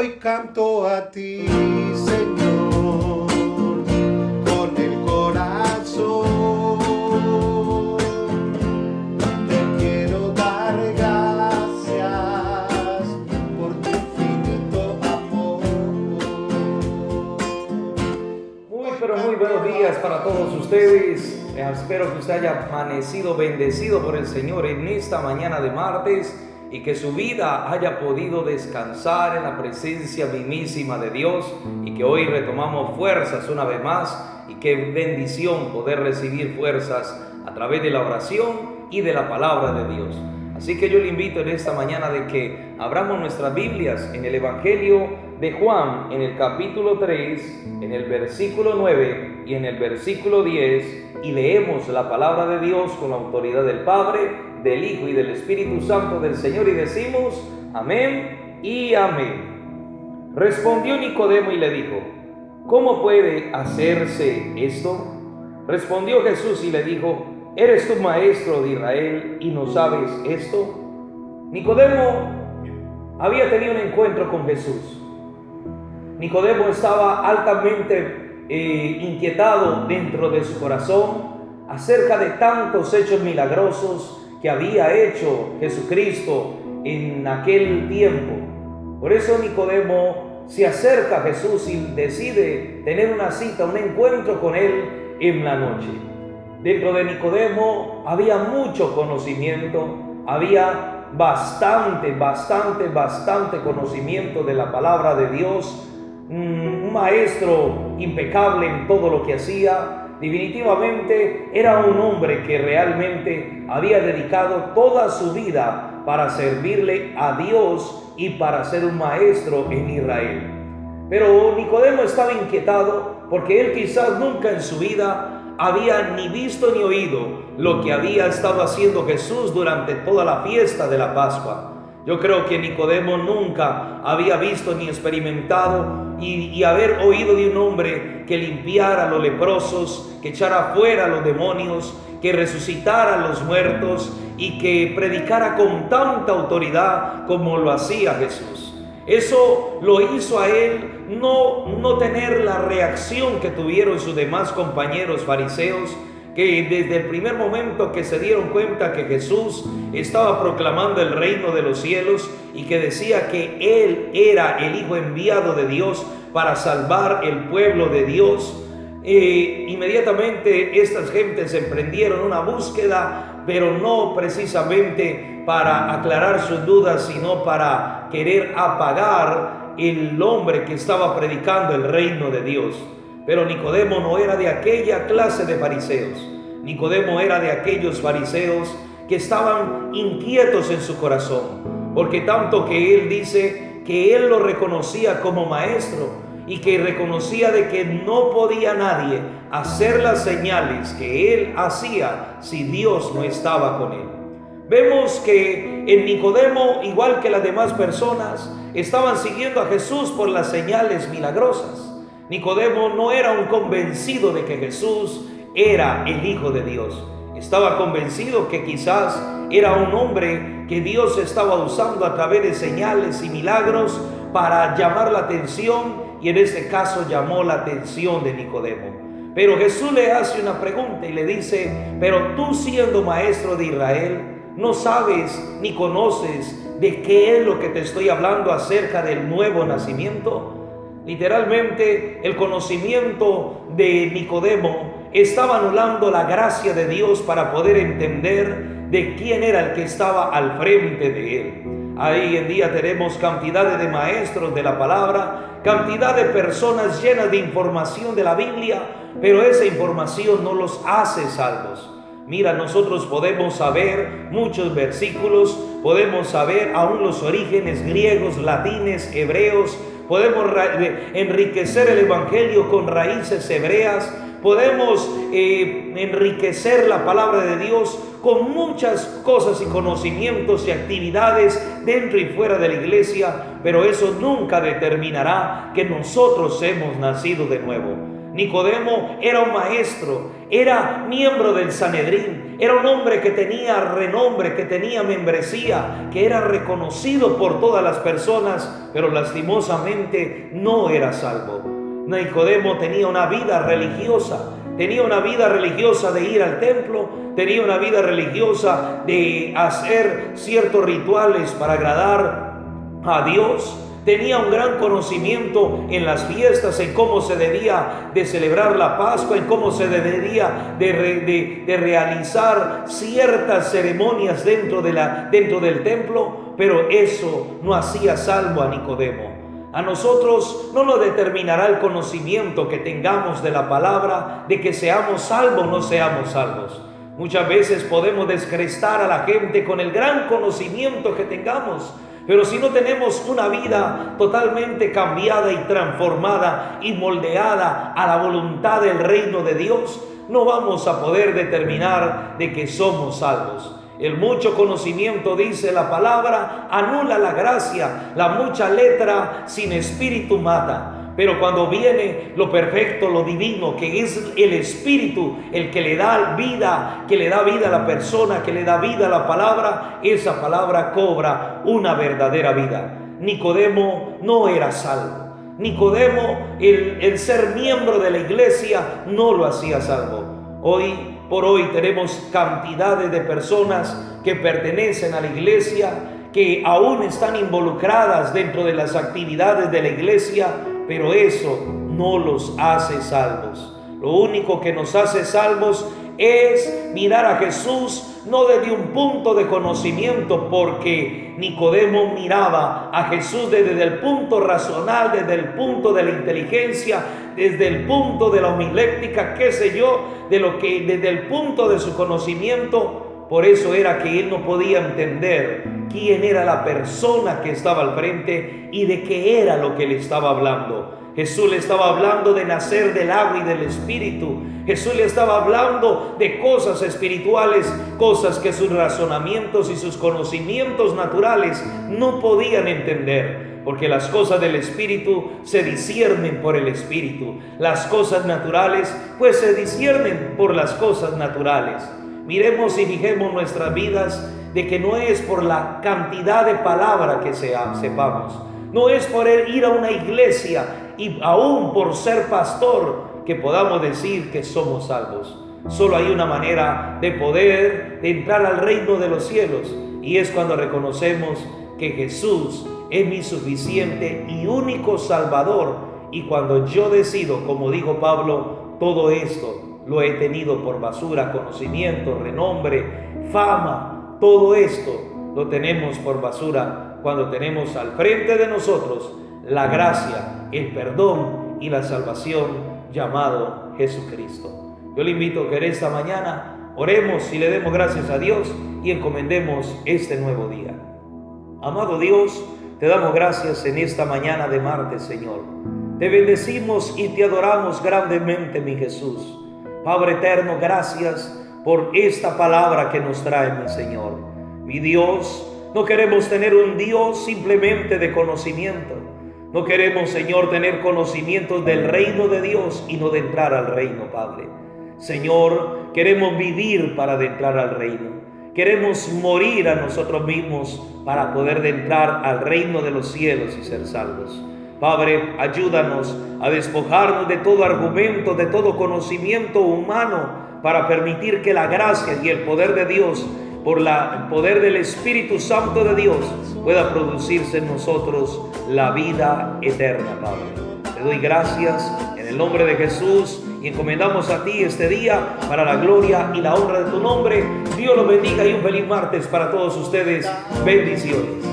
Hoy canto a ti, Señor, con el corazón. Te quiero dar gracias por tu infinito amor. Pero muy buenos días para todos ustedes. Espero que usted haya amanecido bendecido por el Señor en esta mañana de martes y que su vida haya podido descansar en la presencia mismísima de Dios y que hoy retomamos fuerzas una vez más y qué bendición poder recibir fuerzas a través de la oración y de la palabra de Dios. Así que yo le invito en esta mañana de que abramos nuestras Biblias en el Evangelio de Juan, en el capítulo 3, en el versículo 9 y en el versículo 10, y leemos la palabra de Dios con la autoridad del Padre, del Hijo y del Espíritu Santo del Señor, y decimos amén y amén. Respondió Nicodemo y le dijo: ¿cómo puede hacerse esto? Respondió Jesús y le dijo: ¿eres tú maestro de Israel y no sabes esto? Nicodemo había tenido un encuentro con Jesús. Nicodemo estaba altamente inquietado dentro de su corazón acerca de tantos hechos milagrosos que había hecho Jesucristo en aquel tiempo. Por eso Nicodemo se acerca a Jesús y decide tener una cita, un encuentro con él en la noche. Dentro de Nicodemo había mucho conocimiento, había bastante conocimiento de la palabra de Dios, un maestro impecable en todo lo que hacía. Definitivamente era un hombre que realmente había dedicado toda su vida para servirle a Dios y para ser un maestro en Israel. Pero Nicodemo estaba inquietado porque él quizás nunca en su vida había ni visto ni oído lo que había estado haciendo Jesús durante toda la fiesta de la Pascua. Yo creo que Nicodemo nunca había visto ni experimentado y haber oído de un hombre que limpiara a los leprosos, que echara fuera a los demonios, que resucitara a los muertos y que predicara con tanta autoridad como lo hacía Jesús. Eso lo hizo a él no tener la reacción que tuvieron sus demás compañeros fariseos, que desde el primer momento que se dieron cuenta que Jesús estaba proclamando el reino de los cielos y que decía que Él era el Hijo enviado de Dios para salvar el pueblo de Dios, inmediatamente estas gentes emprendieron una búsqueda, pero no precisamente para aclarar sus dudas, sino para querer apagar el hombre que estaba predicando el reino de Dios. Pero Nicodemo no era de aquella clase de fariseos. Nicodemo era de aquellos fariseos que estaban inquietos en su corazón, porque tanto que él dice que él lo reconocía como maestro y que reconocía de que no podía nadie hacer las señales que él hacía si Dios no estaba con él. Vemos que en Nicodemo, igual que las demás personas, estaban siguiendo a Jesús por las señales milagrosas. Nicodemo no era un convencido de que Jesús era el Hijo de Dios. Estaba convencido que quizás era un hombre que Dios estaba usando a través de señales y milagros para llamar la atención, y en este caso llamó la atención de Nicodemo. Pero Jesús le hace una pregunta y le dice: pero tú, siendo maestro de Israel, ¿no sabes ni conoces de qué es lo que te estoy hablando acerca del nuevo nacimiento? Literalmente, el conocimiento de Nicodemo estaba anulando la gracia de Dios para poder entender de quién era el que estaba al frente de él. Ahí en día tenemos cantidades de maestros de la palabra, cantidad de personas llenas de información de la Biblia, pero esa información no los hace salvos. Mira, nosotros podemos saber muchos versículos, podemos saber aún los orígenes griegos, latines, hebreos, podemos enriquecer el Evangelio con raíces hebreas, podemos enriquecer la palabra de Dios con muchas cosas y conocimientos y actividades dentro y fuera de la iglesia, pero eso nunca determinará que nosotros hemos nacido de nuevo. Nicodemo era un maestro, era miembro del Sanedrín, Era un hombre que tenía renombre, que tenía membresía, que era reconocido por todas las personas, pero lastimosamente no era salvo. Nicodemo tenía una vida religiosa. Tenía una vida religiosa de ir al templo, tenía una vida religiosa de hacer ciertos rituales para agradar a Dios. Tenía un gran conocimiento en las fiestas, en cómo se debía de celebrar la Pascua, en cómo se debería de realizar ciertas ceremonias dentro del templo, pero eso no hacía salvo a Nicodemo. A nosotros no nos determinará el conocimiento que tengamos de la palabra, de que seamos salvos o no seamos salvos. Muchas veces podemos descrestar a la gente con el gran conocimiento que tengamos, pero si no tenemos una vida totalmente cambiada y transformada y moldeada a la voluntad del reino de Dios, no vamos a poder determinar de que somos salvos. El mucho conocimiento, dice la palabra, anula la gracia. La mucha letra sin espíritu mata. Pero cuando viene lo perfecto, lo divino, que es el Espíritu, el que le da vida, que le da vida a la persona, que le da vida a la palabra, esa palabra cobra una verdadera vida. Nicodemo no era salvo. Nicodemo, el ser miembro de la iglesia, no lo hacía salvo. Hoy por hoy tenemos cantidades de personas que pertenecen a la iglesia, que aún están involucradas dentro de las actividades de la iglesia, pero eso no los hace salvos. Lo único que nos hace salvos es mirar a Jesús, no desde un punto de conocimiento, porque Nicodemo miraba a Jesús desde el punto racional, desde el punto de la inteligencia, desde el punto de la homilética, qué sé yo, desde el punto de su conocimiento. Por eso era que él no podía entender quién era la persona que estaba al frente y de qué era lo que le estaba hablando. Jesús le estaba hablando de nacer del agua y del Espíritu. Jesús le estaba hablando de cosas espirituales, cosas que sus razonamientos y sus conocimientos naturales no podían entender. Porque las cosas del Espíritu se disciernen por el Espíritu. Las cosas naturales pues se disciernen por las cosas naturales. Miremos y fijemos nuestras vidas de que no es por la cantidad de palabra que sepamos. No es por ir a una iglesia y aún por ser pastor que podamos decir que somos salvos. Solo hay una manera de poder entrar al reino de los cielos, y es cuando reconocemos que Jesús es mi suficiente y único Salvador. Y cuando yo decido, como dijo Pablo, todo esto lo he tenido por basura, conocimiento, renombre, fama, todo esto lo tenemos por basura cuando tenemos al frente de nosotros la gracia, el perdón y la salvación llamado Jesucristo. Yo le invito a que en esta mañana oremos y le demos gracias a Dios y encomendemos este nuevo día. Amado Dios, te damos gracias en esta mañana de martes, Señor. Te bendecimos y te adoramos grandemente, mi Jesús. Padre eterno, gracias por esta palabra que nos trae, mi Señor. Mi Dios, no queremos tener un Dios simplemente de conocimiento. No queremos, Señor, tener conocimientos del reino de Dios y no de entrar al reino, Padre. Señor, queremos vivir para entrar al reino. Queremos morir a nosotros mismos para poder entrar al reino de los cielos y ser salvos. Padre, ayúdanos a despojarnos de todo argumento, de todo conocimiento humano, para permitir que la gracia y el poder de Dios, por el poder del Espíritu Santo de Dios, pueda producirse en nosotros la vida eterna, Padre. Te doy gracias en el nombre de Jesús y encomendamos a ti este día para la gloria y la honra de tu nombre. Dios los bendiga y un feliz martes para todos ustedes. Bendiciones.